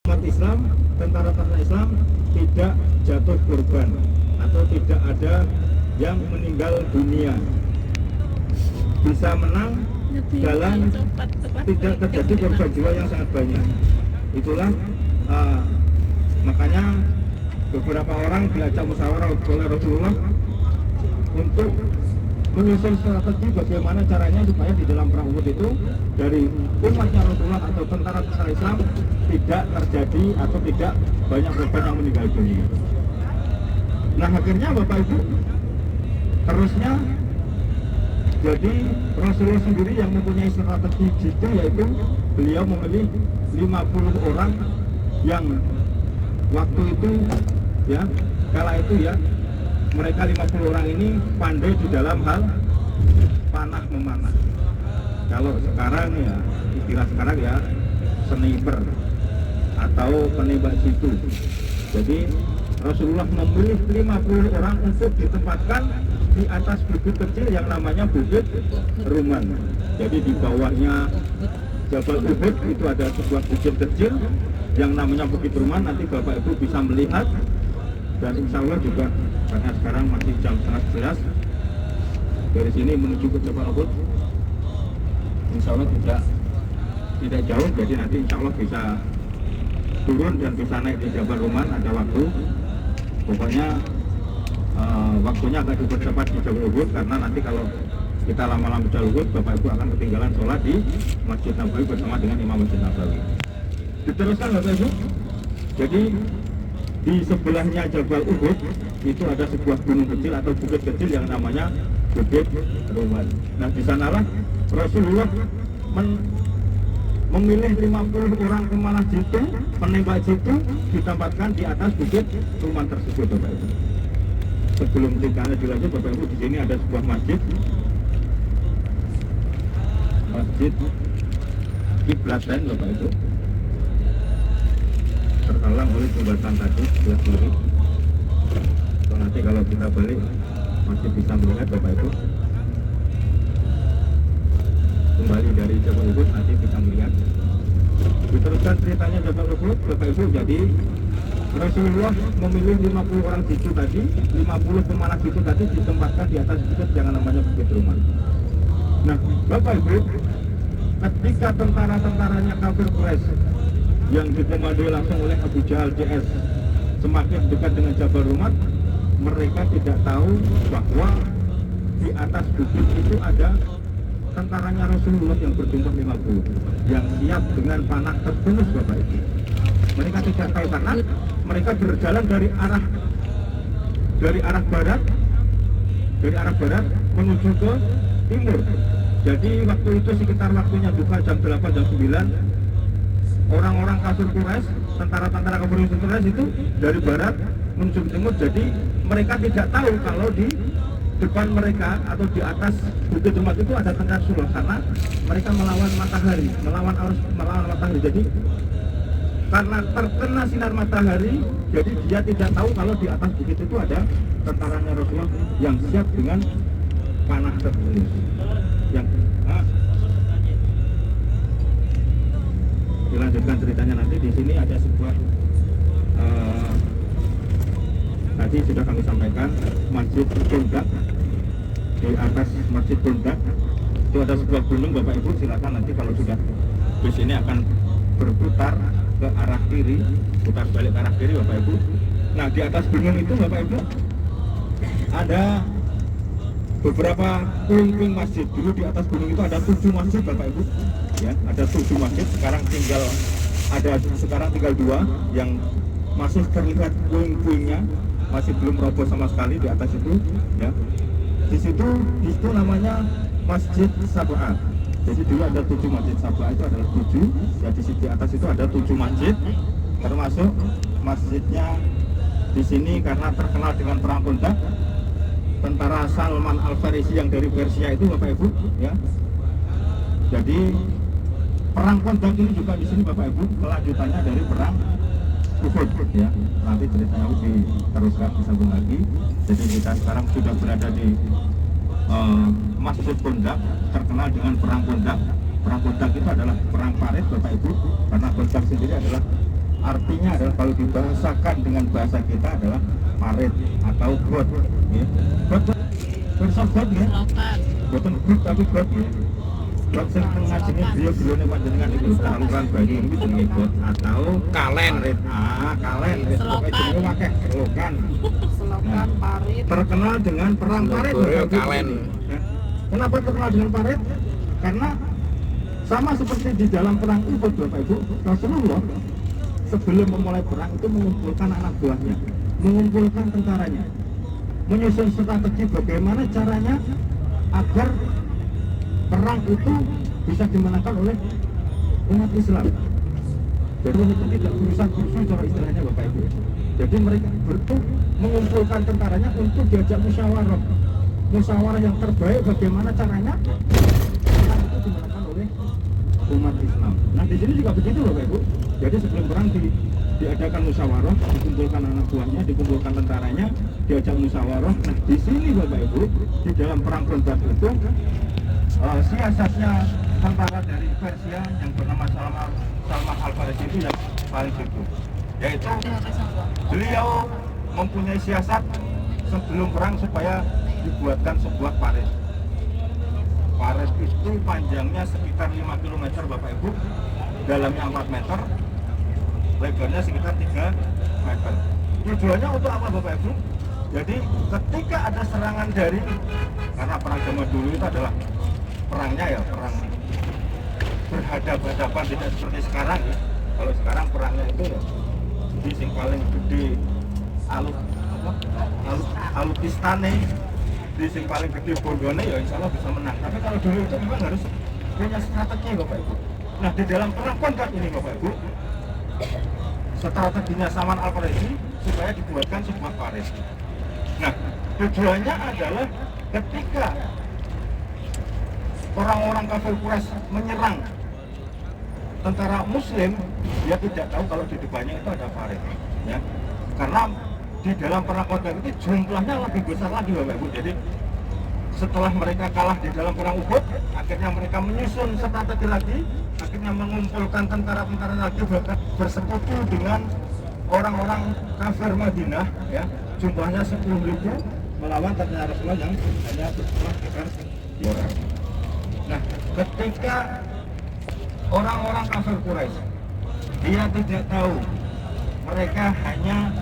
umat Islam, tentara-tentara Islam tidak jatuh korban atau tidak ada yang meninggal dunia, bisa menang dalam tidak terjadi korban jiwa yang sangat banyak. Itulah makanya beberapa orang diajak musyawarah oleh Rasulullah untuk menyusun strategi bagaimana caranya supaya di dalam perang Uhud itu dari umatnya Rasulullah atau tentara Islam tidak terjadi atau tidak banyak korban yang meninggal dunia. Nah akhirnya Bapak Ibu terusnya jadi Rasulullah sendiri yang mempunyai strategi jitu, yaitu beliau memilih 50 orang yang waktu itu ya kala itu ya mereka 50 orang ini pandai di dalam hal panah memanah. Kalau sekarang ya istilah sekarang ya sniper atau penembak jitu. Jadi Rasulullah memilih 50 orang untuk ditempatkan di atas bukit kecil yang namanya Bukit Ruman. Jadi di bawahnya Jabal Uhud itu ada sebuah bukit kecil yang namanya Bukit Ruman. Nanti Bapak Ibu bisa melihat, dan insya Allah juga karena sekarang masih jam 11:30 dari sini menuju ke Jabal Uhud, insya Allah tidak jauh. Jadi nanti insya Allah bisa turun dan bisa naik di Jabal Ruman, ada waktu. Pokoknya waktunya agak dipercepat di Jabal Uhud, karena nanti kalau kita lama-lama di Jabal Uhud, Bapak Ibu akan ketinggalan sholat di Masjid Nabawi bersama dengan Imam Masjid Nabawi. Diteruskan Bapak Ibu. Jadi di sebelahnya Jabal Uhud itu ada sebuah gunung kecil atau bukit kecil yang namanya Bukit Ruman. Nah di sanalah Rasulullah memilih 50 orang pemanah jitu, penembak jitu, ditempatkan di atas Bukit Ruman tersebut Bapak Ibu. Sebelum kita lanjut Bapak Ibu, di sini ada sebuah masjid Kiblatan Bapak Ibu, terhalang oleh jembatan tadi sebelah kiri. So, nanti kalau kita balik masih bisa melihat Bapak Ibu. Kembali dari Jabal Uhud nanti bisa melihat. Diteruskan ceritanya Jabal Uhud Bapak Ibu. Jadi Rasulullah memilih 50 orang jitu tadi, 50 pemanah jitu tadi ditempatkan di atas bukit yang namanya Bukit Ruman. Nah Bapak Ibu, ketika tentara-tentaranya kafir Quraisy yang dikomandoi langsung oleh Abu Jahal CS semakin dekat dengan Jabal Ruman, mereka tidak tahu bahwa di atas bukit itu ada tentaranya Rasulullah yang berjumlah 50 yang siap dengan panah tertunduk Bapak Ibu. Mereka tidak tahu karena mereka berjalan dari arah barat menuju ke timur. Jadi waktu itu sekitar waktunya buka jam 8 jam 9, orang-orang kafir Quraisy, tentara-tentara kafir Quraisy itu dari barat menuju ke timur. Jadi mereka tidak tahu kalau di depan mereka atau di atas bukit Ruman itu ada tentara Rasulullah, karena mereka melawan matahari, melawan matahari. Jadi karena terkena sinar matahari, jadi dia tidak tahu kalau di atas bukit itu ada tentaranya Rasulullah yang siap dengan panah tertunduk. Dilanjutkan ceritanya nanti. Di sini ada sebuah tadi sudah kami sampaikan Masjid Tundak. Di atas Masjid Tundak itu ada sebuah gunung Bapak Ibu. Silakan nanti kalau sudah di sini akan berputar ke arah kiri, putar balik ke arah kiri Bapak Ibu. Nah di atas gunung itu Bapak Ibu ada beberapa puing-puing masjid. Dulu di atas gunung itu ada 7 masjid Bapak Ibu, ya ada 7 masjid. Sekarang tinggal 2 yang masih terlihat puing-puingnya, masih belum roboh sama sekali di atas itu, ya. Di situ namanya Masjid Sab'a. Jadi dulu ada 7 masjid. Sab'a itu adalah 7. Ya di atas itu ada 7 masjid, termasuk masjidnya di sini karena terkenal dengan perang Kondak. Tentara Salman Al-Farisi yang dari Persia itu Bapak Ibu, ya. Jadi perang Kondak ini juga di sini Bapak Ibu kelanjutannya dari perang Uhud, ya. Nanti ceritanya diteruskan disambung lagi. Jadi kita sekarang sudah berada di Masjid Kondak, terkenal dengan perang Kondak. Perang Kondak itu adalah perang Paris Bapak Ibu, karena Kondak sendiri adalah artinya adalah kalau dibahasakan dengan bahasa kita adalah parit atau god ya. God bersabot ya, bukan god tapi god ya. God sing ngajeni griya-griyane panjenengan itu saluran banyu ini jenenge god atau Kalen. parit. Kalen wis pokoke jenenge akeh selokan. Selokan, parit. Terkenal dengan perang parit. Kalen. Ya. Kenapa terkenal dengan parit? Karena sama seperti di dalam perang Uhud, Bapak Ibu, Rasulullah sebelum memulai perang itu mengumpulkan anak buahnya, mengumpulkan tentaranya, menyusun strategi bagaimana caranya agar perang itu bisa dimenangkan oleh umat Islam. Jadi itu tidak urusan kursi cara istilahnya Bapak Ibu. Jadi mereka mengumpulkan tentaranya untuk diajak musyawarah. Musyawarah yang terbaik bagaimana caranya perang itu dimenangkan oleh umat Islam. Nah di sini juga begitu Bapak Ibu. Jadi sebelum perang diadakan musyawarah, dikumpulkan anak buahnya, dikumpulkan tentaranya, diajak musyawarah. Nah di sini Bapak Ibu, di dalam perang Khandaq itu siasatnya tentara dari Persia yang bernama Salman Al-Farisi itu yang paling jitu, yaitu beliau mempunyai siasat sebelum perang supaya dibuatkan sebuah parit. Parit itu panjangnya sekitar 5 km Bapak Ibu, dalamnya 4 meter, lebarnya sekitar 3 meter. Tujuannya untuk apa Bapak Ibu? Jadi ketika ada serangan dari, karena perang zaman dulu itu adalah perangnya ya perang berhadapan-hadapan, tidak seperti sekarang ya. Kalau sekarang perangnya itu ya di sing paling gede alutistane, di sing paling gede bondone ya insya Allah bisa menang. Tapi kalau dulu itu memang harus punya strategi Bapak Ibu. Nah di dalam perang Khandaq ini Bapak Ibu, strateginya Salman Al-Farisi supaya dibuatkan sebuah parit. Nah tujuannya adalah ketika orang-orang kafir Quraisy menyerang tentara Muslim, dia tidak tahu kalau di depannya itu ada parit, ya. Karena di dalam perang Khandaq itu jumlahnya lebih besar lagi Bapak Ibu. Jadi setelah mereka kalah di dalam perang Uhud, akhirnya mereka menyusun strategi lagi, akhirnya mengumpulkan tentara-tentara lagi bersekutu dengan orang-orang kafir Madinah, ya. Jumlahnya 10.000 melawan tentara Rasulullah yang hanya berjumlah sekitar 2 orang. Nah, ketika orang-orang kafir Quraisy dia tidak tahu, mereka hanya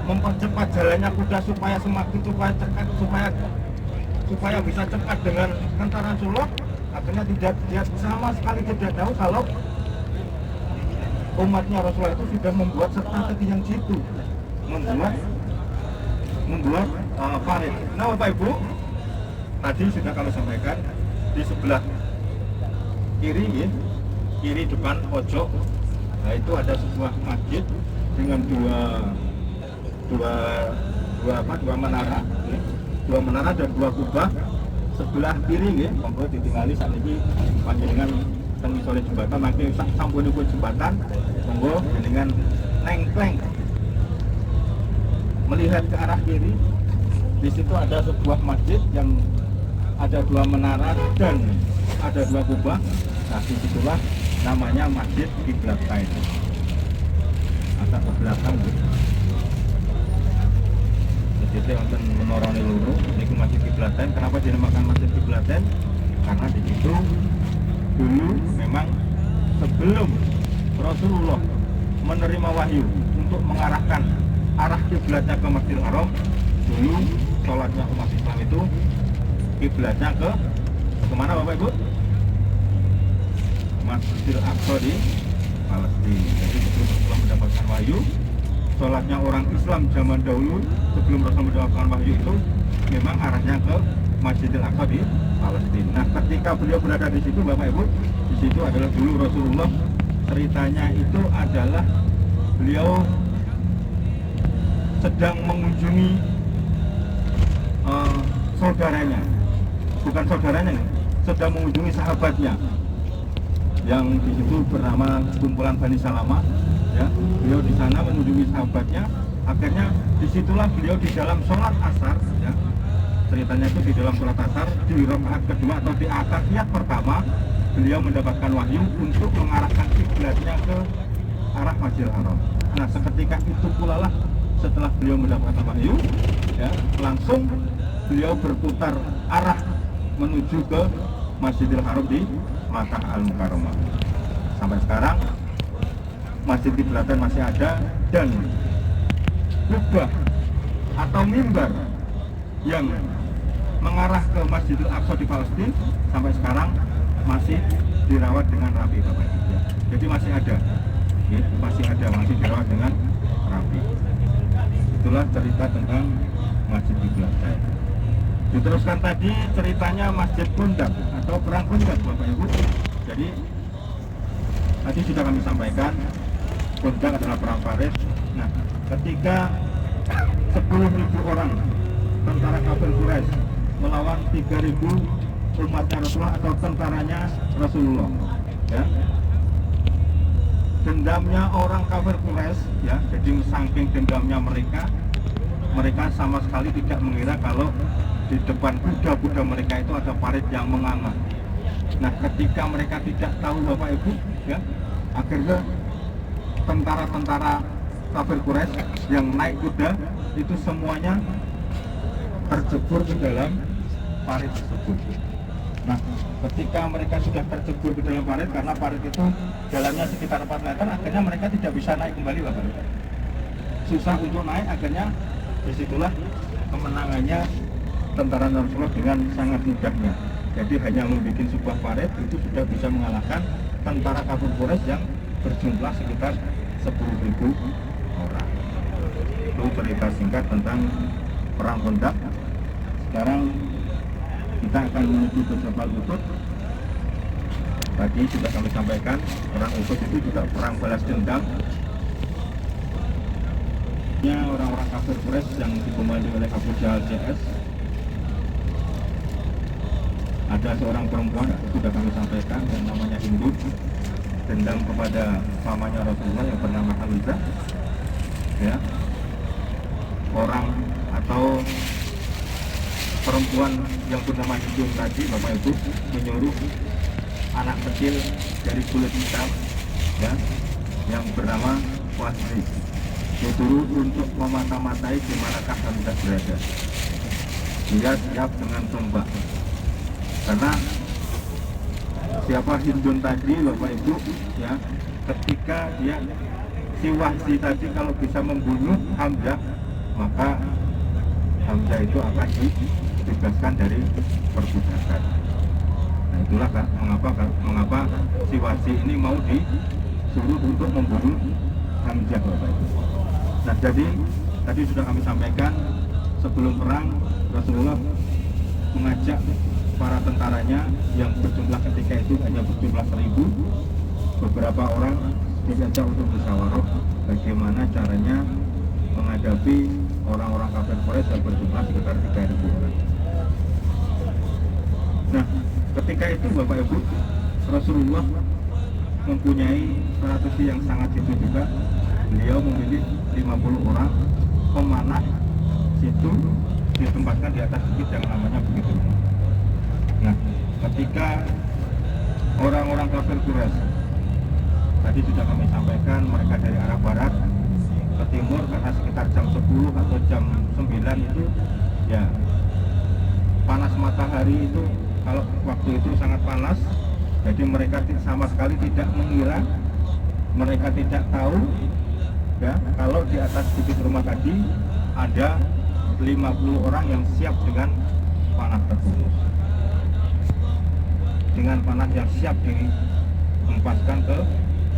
mempercepat jalannya kuda supaya semakin cepat, supaya bisa cepat dengan tentara Rasulullah. Akhirnya dia sama sekali tidak tahu kalau umatnya Rasulullah itu sudah membuat strategi yang jitu, membuat parit. Nah Bapak Ibu, tadi sudah kami sampaikan di sebelah kiri ya, kiri depan pojok, nah itu ada sebuah masjid dengan dua menara ya. Dua menara dan 2 kubah. Sebelah kiri ya, monggo ditinggali saat ini panjenengan teng isore jembatan, mangke sampunipun jembatan monggo dengan nengkleng melihat ke arah kiri. Di situ ada sebuah masjid yang ada 2 menara dan ada 2 kubah. Nah disitulah namanya Masjid Qiblatain. Agak ke belakang gitu. Jadi wonten menorone loro niku Masjid Qiblatain. Kenapa dinamakan Masjid Qiblatain? Karena di situ dulu memang sebelum Rasulullah menerima wahyu untuk mengarahkan arah kiblatnya ke Masjidil Haram, dulu sholatnya umat Islam itu kiblatnya ke kemana Bapak Ibu? Masjidil Aqsa di Palestina. Jadi sebelum Rasulullah mendapatkan wahyu, sholatnya orang Islam zaman dahulu sebelum Rasulullah mendapatkan wahyu itu memang arahnya ke Masjidil Aqsa di Palestina. Nah ketika beliau berada di situ Bapak Ibu, di situ adalah dulu Rasulullah, ceritanya itu adalah beliau sedang mengunjungi saudaranya, bukan saudaranya nih, sedang mengunjungi sahabatnya yang di situ bernama kumpulan Bani Salamah, ya. Beliau di sana mengunjungi sahabatnya, akhirnya disitulah beliau di dalam sholat asar, ya. Ceritanya itu di dalam sholat asar di rakaat kedua atau di atahiyat pertama beliau mendapatkan wahyu untuk mengarahkan kiblatnya ke arah Masjidil Haram. Nah, seketika itu pula lah setelah beliau mendapatkan wahyu, ya, langsung beliau berputar arah menuju ke Masjidil Haram di Makkah Al-Mukarramah. Sampai sekarang Masjid Kiblatan masih ada, dan kubah atau mimbar yang mengarah ke Masjidil Aqsa di Palestina sampai sekarang masih dirawat dengan rapi, Bapak Ibu. Jadi masih ada, ya, masih dirawat dengan rapi. Itulah cerita tentang Masjid Kiblatan. Diteruskan tadi ceritanya Masjid Kondak atau Perang Kondak, Bapak Ibu. Jadi tadi sudah kami sampaikan, Kondak adalah perang Paris. Nah, ketika 10.000 orang tentara kafir Quraisy melawan 3.000 umatnya Rasulullah atau tentaranya Rasulullah, ya, dendamnya orang kafir Quraisy, ya, jadi saking dendamnya mereka sama sekali tidak mengira kalau di depan kuda-kuda mereka itu ada parit yang menganga. Nah, ketika mereka tidak tahu, Bapak Ibu, ya, akhirnya tentara-tentara kafir Quraisy yang naik kuda itu semuanya terjebur ke dalam parit tersebut. Nah, ketika mereka sudah terjebur ke dalam parit, karena parit itu jalannya sekitar 4 meter, akhirnya mereka tidak bisa naik kembali, Bapak Ibu. Susah untuk naik, akhirnya disitulah kemenangannya tentara Rasulullah dengan sangat mudahnya. Jadi hanya membuat sebuah parit itu sudah bisa mengalahkan tentara kafir Quraisy yang berjumlah sekitar 10.000 orang. Itu cerita singkat tentang Perang Kondak. Sekarang kita akan menuju ke Jabal Uhud. Tadi sudah kami sampaikan, Perang Uhud itu juga perang balas dendam. Orang-orang kafir Quraisy yang dikomando oleh Abu Jahal CS. Ada seorang perempuan, sudah kami sampaikan, yang namanya Hindu, dendam kepada pamannya Rasulullah yang bernama Hamzah, ya. Orang atau perempuan yang bernama Hindu tadi, Bapak Ibu, menyuruh anak kecil dari kulit hitam, ya, yang bernama Wasri, disuruh untuk memata-matai di manakah Hamzah berada. Dia siap dengan tombak, karena siapa Hindun tadi, Bapak Ibu, ya, ketika dia si Wahsi tadi kalau bisa membunuh Hamzah, maka Hamzah itu akan dibebaskan dari perbudakan. Nah, itulah kan mengapa si Wahsi ini mau disuruh untuk membunuh Hamzah, Bapak Ibu. Nah, jadi tadi sudah kami sampaikan, sebelum perang Rasulullah mengajak para tentaranya yang berjumlah ketika itu hanya berjumlah 1.000, beberapa orang diajak untuk musyawarah bagaimana caranya menghadapi orang-orang kafir Quraisy yang berjumlah sekitar 3.000 orang. Nah, ketika itu Bapak Ibu, Rasulullah mempunyai strategi yang sangat jitu juga. Beliau memilih 50 orang pemanah situ, ditempatkan di atas bukit yang namanya Bukit Rumah. Nah, ketika orang-orang kafir Quraisy tadi sudah kami sampaikan, mereka dari arah barat ke timur, karena sekitar jam 10 atau jam 9 itu, ya, panas matahari itu, kalau waktu itu sangat panas, jadi mereka sama sekali tidak mengira, mereka tidak tahu, ya, kalau di atas Bukit Rumah tadi ada 50 orang yang siap dengan panah terbunuh, dengan panah yang siap dihempaskan ke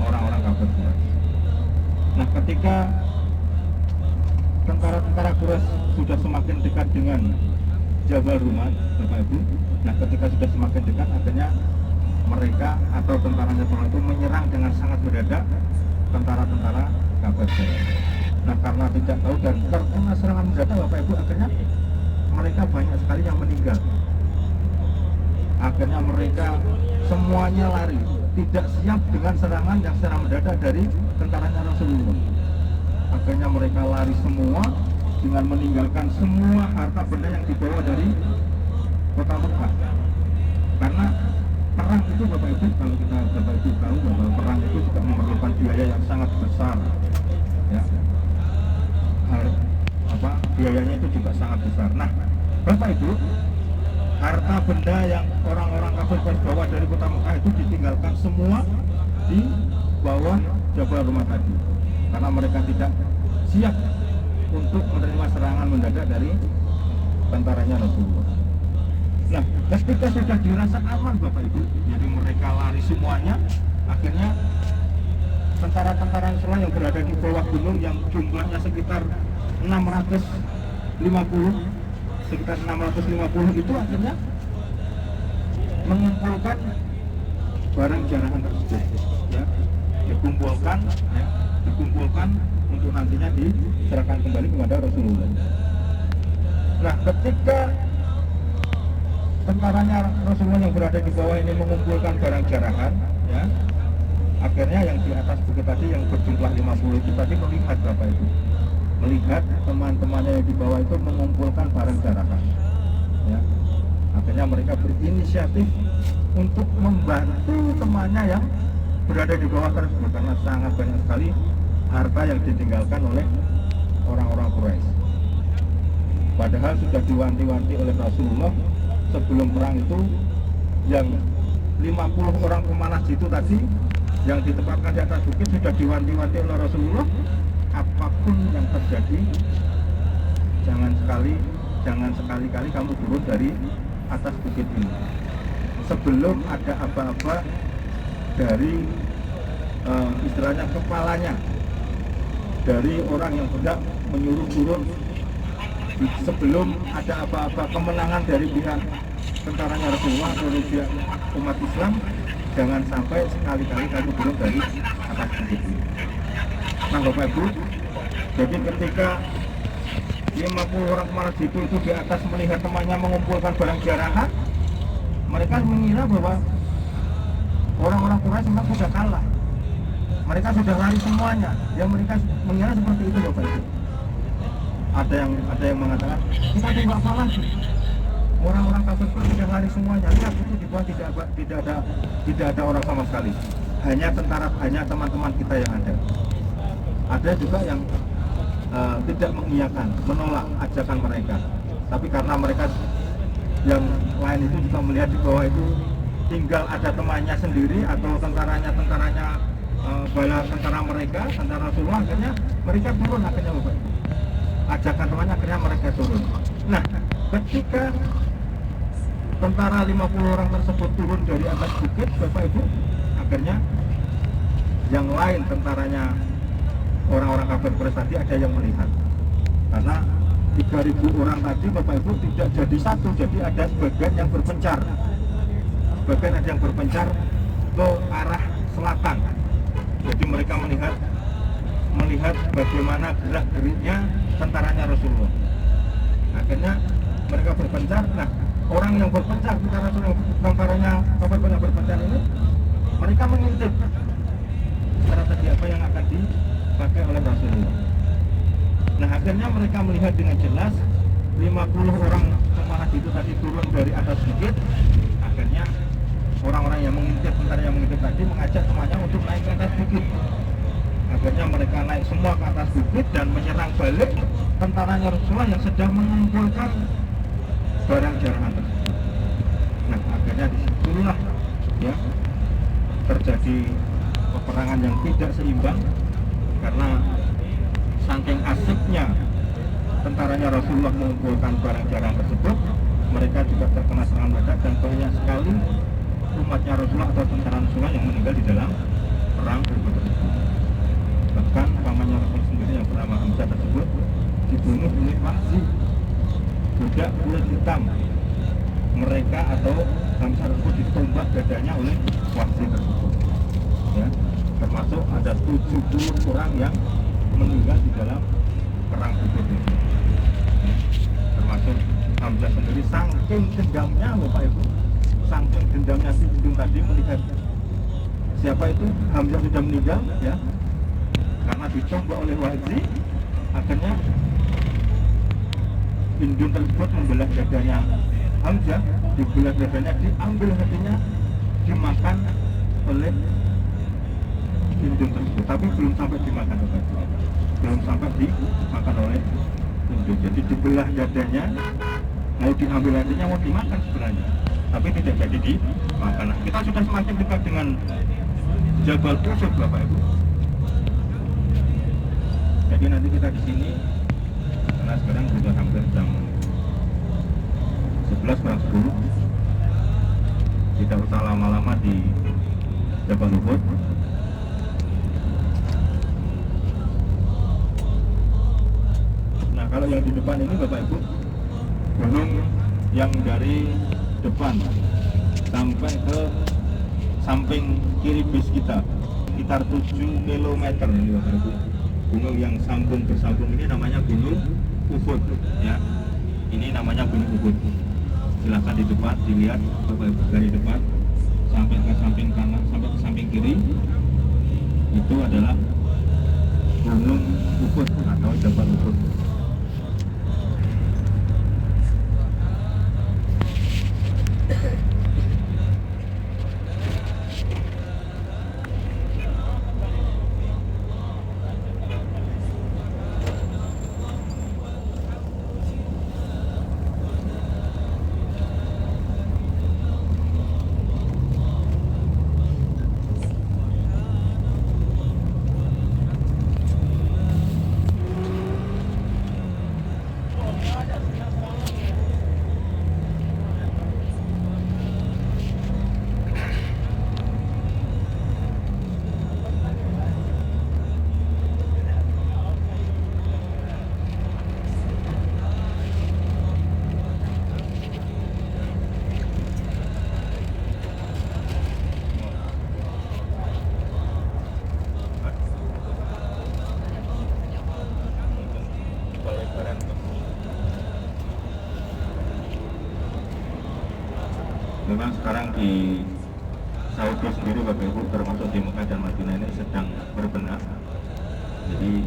orang-orang kafir Quraisy. Nah, ketika tentara-tentara Quraisy sudah semakin dekat dengan Jabal Rumah, Bapak Ibu, nah ketika sudah semakin dekat, akhirnya mereka atau tentaranya itu menyerang dengan sangat mendadak tentara-tentara kafir Quraisy. Nah, karena tidak tahu dan terkena serangan mendadak, Bapak Ibu, akhirnya mereka banyak sekali yang meninggal. Akhirnya mereka semuanya lari, tidak siap dengan serangan yang secara mendadak dari tentaranya Rasulullah. Akhirnya mereka lari semua dengan meninggalkan semua harta benda yang dibawa dari kota Mekah. Karena perang perang itu Bapak Ibu, kalau kita Bapak Ibu tahu bahwa perang itu juga memerlukan biaya yang sangat besar, ya. Biayanya itu juga sangat besar. Nah, Bapak Ibu, harta benda yang orang-orang kafir bawa dari kota Mekah itu ditinggalkan semua di bawah Jabal Rumah tadi, karena mereka tidak siap untuk menerima serangan mendadak dari tentaranya Rasulullah. Nah, ketika sudah dirasa aman Bapak Ibu, jadi mereka lari semuanya, akhirnya tentara-tentara Rasulullah yang berada di bawah gunung yang jumlahnya sekitar 650 itu akhirnya mengumpulkan barang jarahan tersebut, ya, dikumpulkan untuk nantinya diserahkan kembali kepada Rasulullah. Nah, ketika tentaranya Rasulullah yang berada di bawah ini mengumpulkan barang jarahan, ya, akhirnya yang di atas bukit tadi yang berjumlah 50 itu tadi melihat Bapak Ibu, melihat teman-temannya yang di bawah itu mengumpulkan barang jarahan, ya. Akhirnya mereka berinisiatif untuk membantu temannya yang berada di bawah tersebut, karena sangat banyak sekali harta yang ditinggalkan oleh orang-orang Quraisy. Padahal sudah diwanti-wanti oleh Rasulullah sebelum perang itu, yang 50 orang pemanas itu tadi yang ditempatkan di atas bukit sudah diwanti-wanti oleh Rasulullah, apapun yang terjadi jangan sekali-kali kamu turun dari atas bukit ini sebelum ada apa-apa dari istilahnya kepalanya, dari orang yang hendak menyuruh turun. Sebelum ada apa-apa kemenangan dari pihak tentaranya Rasulullah atau pihak umat Islam, jangan sampai sekali-kali kamu turun dari atas bukit ini. Nah Bapak Ibu, jadi ketika 50 orang pemalas itu di atas melihat temannya mengumpulkan barang jarahan, mereka mengira bahwa orang-orang Quraisy memang sudah kalah, mereka sudah lari semuanya. Yang mereka mengira seperti itu Bapak Ibu. Ada yang mengatakan kita tidak salah sih, orang-orang kafir pun sudah lari semuanya. Lihat itu di bawah tidak ada orang sama sekali, hanya teman-teman kita yang ada. Ada juga yang tidak mengiyakan, menolak ajakan mereka. Tapi karena mereka yang lain itu juga melihat di bawah itu tinggal ada temannya sendiri atau tentaranya bala tentara mereka, tentara Rasulullah, akhirnya mereka turun. Akhirnya Bapak, ajakan temannya, akhirnya mereka turun. Nah, ketika tentara 50 orang tersebut turun dari atas bukit Bapak Ibu, akhirnya yang lain tentaranya orang-orang kafir Quraisy tadi ada yang melihat, karena 3.000 orang tadi Bapak Ibu tidak jadi satu, jadi ada sebagian yang berpencar, sebagian ada yang berpencar ke arah selatan. Jadi mereka melihat bagaimana gerak-geriknya tentaranya Rasulullah. Akhirnya mereka berpencar. Nah, orang yang berpencar tentaranya kafir yang berpencar ini, mereka mengintip strategi apa yang akan dipakai oleh Rasulullah. Nah, akhirnya mereka melihat dengan jelas 50 orang pemanas itu tadi turun dari atas bukit. Akhirnya orang-orang yang mengintip, tentara yang mengintip tadi mengajak temannya untuk naik ke atas bukit. Akhirnya mereka naik semua ke atas bukit dan menyerang balik tentaranya Rasulullah yang sedang mengumpulkan barang jarahan tersebut. Nah, akhirnya disitulah ya terjadi peperangan yang tidak seimbang, karena saking asiknya tentaranya Rasulullah mengumpulkan barang jarahan tersebut, mereka juga terkena serangan mendadak dan banyak sekali umatnya Rasulullah atau tentara Rasulullah yang meninggal di dalam perang tersebut. Bahkan pamannya Rasul sendiri yang bernama Hamzah tersebut dibunuh oleh Wahsy, budak kulit hitam. Mereka atau Hamzah tersebut ditombak dadanya oleh Wahsy tersebut. Ya, termasuk ada 70 orang yang meninggal di dalam perang Uhud ini. Termasuk Hamzah sendiri, saking dendamnya Bapak Ibu, saking dendamnya si Hindun tadi melihat siapa itu Hamzah sudah meninggal, ya, karena dicoba oleh Wahsy. Akhirnya Hindun tersebut membelah dadanya Hamzah, dibelah dadanya, diambil hatinya, dimakan oleh induk tersebut, tapi belum sampai dimakan Bapak Ibu. Belum sampai dimakan oleh induk. Jadi dibelah dadanya, mau diambil hatinya, mau dimakan sebenarnya, tapi tidak jadi dimakan. Nah, kita sudah semakin dekat dengan Jabal Uhud Bapak Ibu. Jadi nanti kita di sini, karena sekarang sudah hampir jam 11:10, tidak usah lama-lama di Jabal Uhud. Nah, kalau yang di depan ini Bapak Ibu, gunung yang dari depan sampai ke samping kiri bis kita, sekitar 7 km ini Bapak Ibu. Gunung yang bersambung ini namanya Gunung Uhud ya. Ini namanya Gunung Uhud. Silahkan di depan dilihat Bapak Ibu, dari depan sampai ke samping kanan sampai ke samping kiri itu adalah Gunung Uhud atau Jabal Uhud. Memang sekarang di Saudi sendiri Bapak Ibu, termasuk di Mekah dan Madinah ini sedang berbenah. Jadi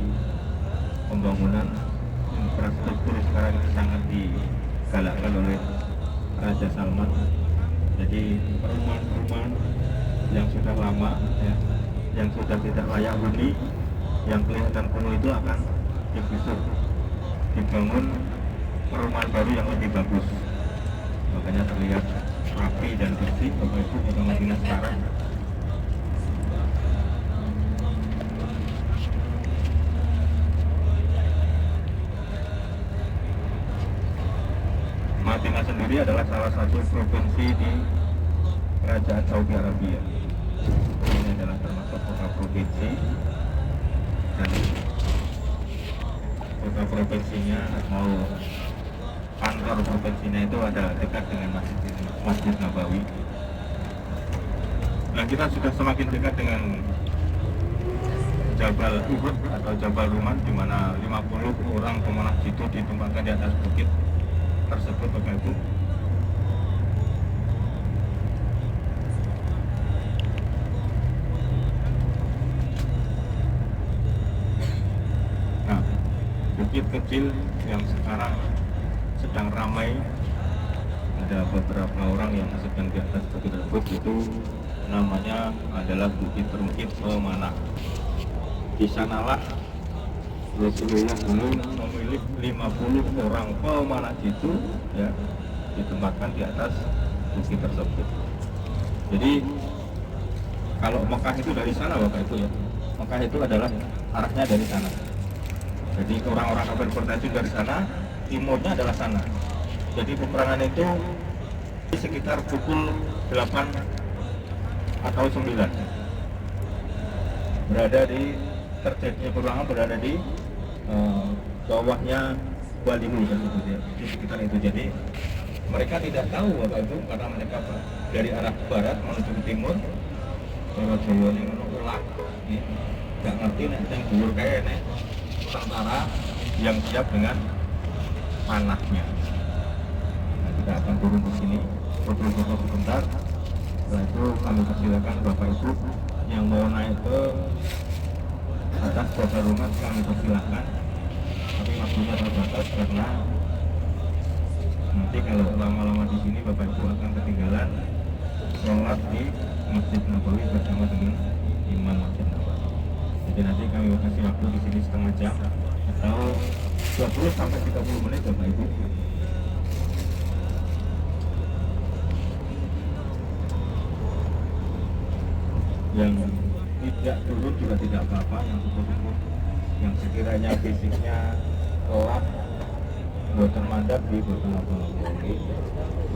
pembangunan infrastruktur sekarang ini sangat digalakkan oleh Raja Salman. Jadi perumahan-perumahan yang sudah lama ya, yang sudah tidak layak huni, yang kelihatan kuno itu akan digusur, dibangun perumahan baru yang lebih bagus. Makanya terlihat rapi dan bersih Bapak Ibu Kota Madinah sekarang. Madinah sendiri adalah salah satu provinsi di Kerajaan Saudi Arabia. Ini adalah termasuk kota provinsi, dan kota provinsinya atau kantor provinsinya itu ada dekat dengan Masjid Nabawi. Nah, kita sudah semakin dekat dengan Jabal Uhud atau Jabal Ruman, di mana 50 orang pemanah jitu ditempatkan di atas bukit tersebut Bapak Ibu. Nah, bukit kecil yang sekarang sedang ramai, ada beberapa orang yang sedang di atas bukit tersebut, itu namanya adalah Bukit Terungkit Pemanah. Di sanalah Rasulullah dulu memilih 50 orang pemanah jitu ya, ditempatkan di atas bukit tersebut. Jadi kalau Mekah itu dari sana Bapak Ibu ya, Mekah itu adalah arahnya dari sana. Jadi orang-orang kafir Quraisy dari sana, timurnya adalah sana. Jadi peperangan itu sekitar pukul 8 atau 9 terjadinya peperangan berada di bawahnya Walimu tersebut ya, di sekitar itu. Jadi mereka tidak tahu Bapak Ibu, karena mereka dari arah barat menuju ke timur, lewat Jawa yang menolak, nggak ngerti nih yang dhuwur kayak nih tentara yang siap dengan panahnya. Nah, kita akan turun ke sini, foto-foto sebentar. Setelah itu kami persilakan Bapak Ibu yang mau naik ke atas Jabal Rumah, kami persilakan. Tapi waktunya terbatas karena nanti kalau lama-lama di sini Bapak Ibu akan ketinggalan sholat di Masjid Nabawi bersama dengan Imam Masjid Nabawi. Jadi nanti kami kasih waktu di sini setengah jam atau 20 sampai 30 menit Bapak Ibu. Yang tidak turun juga tidak apa-apa, yang turun yang sekiranya fisiknya telat buatan mandap di buatan apa-apa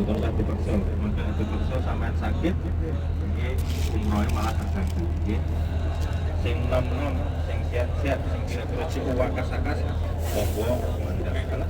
buatan kan dipaksa, maka dipaksa sampai sakit ini umrohnya malah terganggu sing nom-nom, sing siap-siap, sing kira-kira si uwak kas-kas monggo mandap kalah